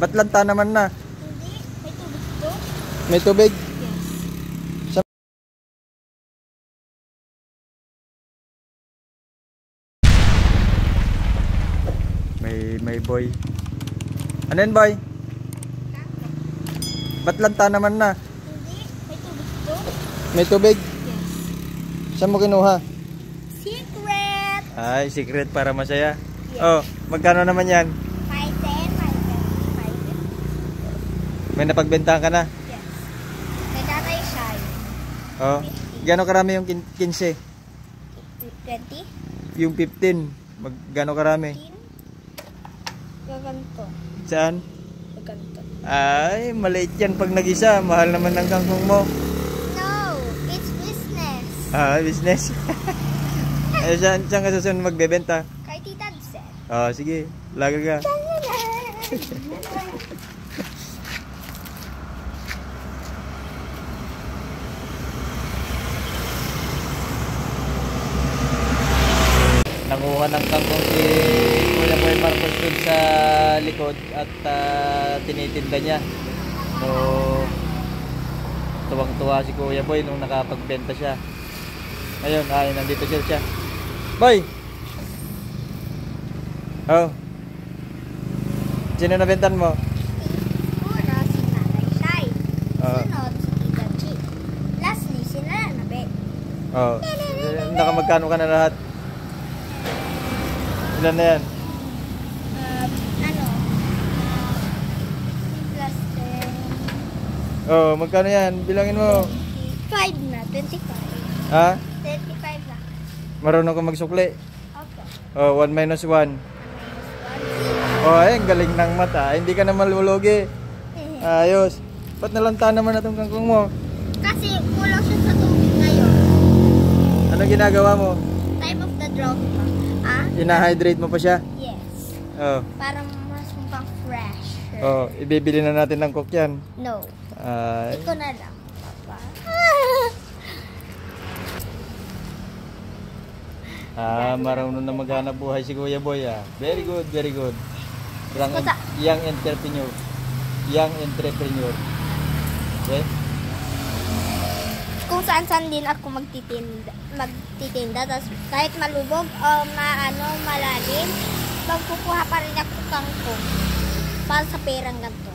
Ba't lanta naman na? Hindi. May tubig to? May tubig? Yes. May boy. Ano yan, boy? Ba't lanta naman na? Hindi. May tubig to? May tubig? Yes. Saan mo kinuha? Secret! Ay, secret para masaya. Yes. Oh, magkano naman yan? 510, 550. May napagbentahan ka na? Yes. May tatay siya. Oh, gano'ng karami yung 15? 20? Yung 15? Gano'ng karami? 15? Gaganto. Saan? Gaganto. Ay, maliit yan pag nag-isa. Mahal naman ng kangkong mo. No! It's business. Ah, business. Ay, saan ka susunod magbebenta? Kay Tita Dsen. Oh, sige. Laga ka. Nanguha ng kangkong si Kuya Boy Marcos dun sa likod at tinitinda niya. So, tuwang-tuwa si Kuya Boy nung nakapagbenta siya. Ayun, nandito siya. Boy! Oh. Sino nabentan mo? Una, si Nanay Shai. Oh. Sunod, si Tita G. Lastly, si Nanabe. Oh. Nakamagkano ka na lahat? Ilan na yan? Plus 10. Oh, magkano yan? Bilangin mo. 5 na, 25. Ha? 25 na. Marunong ka magsukli. Okay. Oh, 1 minus 1. Oh, ay, ang galing ng mata. Hindi ka na malulugi. Ayos. Ba't nalanta naman na itong kangkong mo? Kasi kulang siya sa tubig ngayon. Ano ginagawa mo? Time of the drought pa. Ah? Ina-hydrate mo pa siya? Yes. Oh. Para mas mukhang fresh. Oh, ibibili na natin ng cook yan. No. Ay. Ito na lang, Papa. Marunong na maghanap buhay si Kuya Boy ah. Very good, very good. Basta- Young entrepreneur. Young entrepreneur. Okay? Kung saan-saan din ako magtitinda. Tapos kahit malubog o malalim, magkukuha pa rin ako kangkong para sa perang ganito.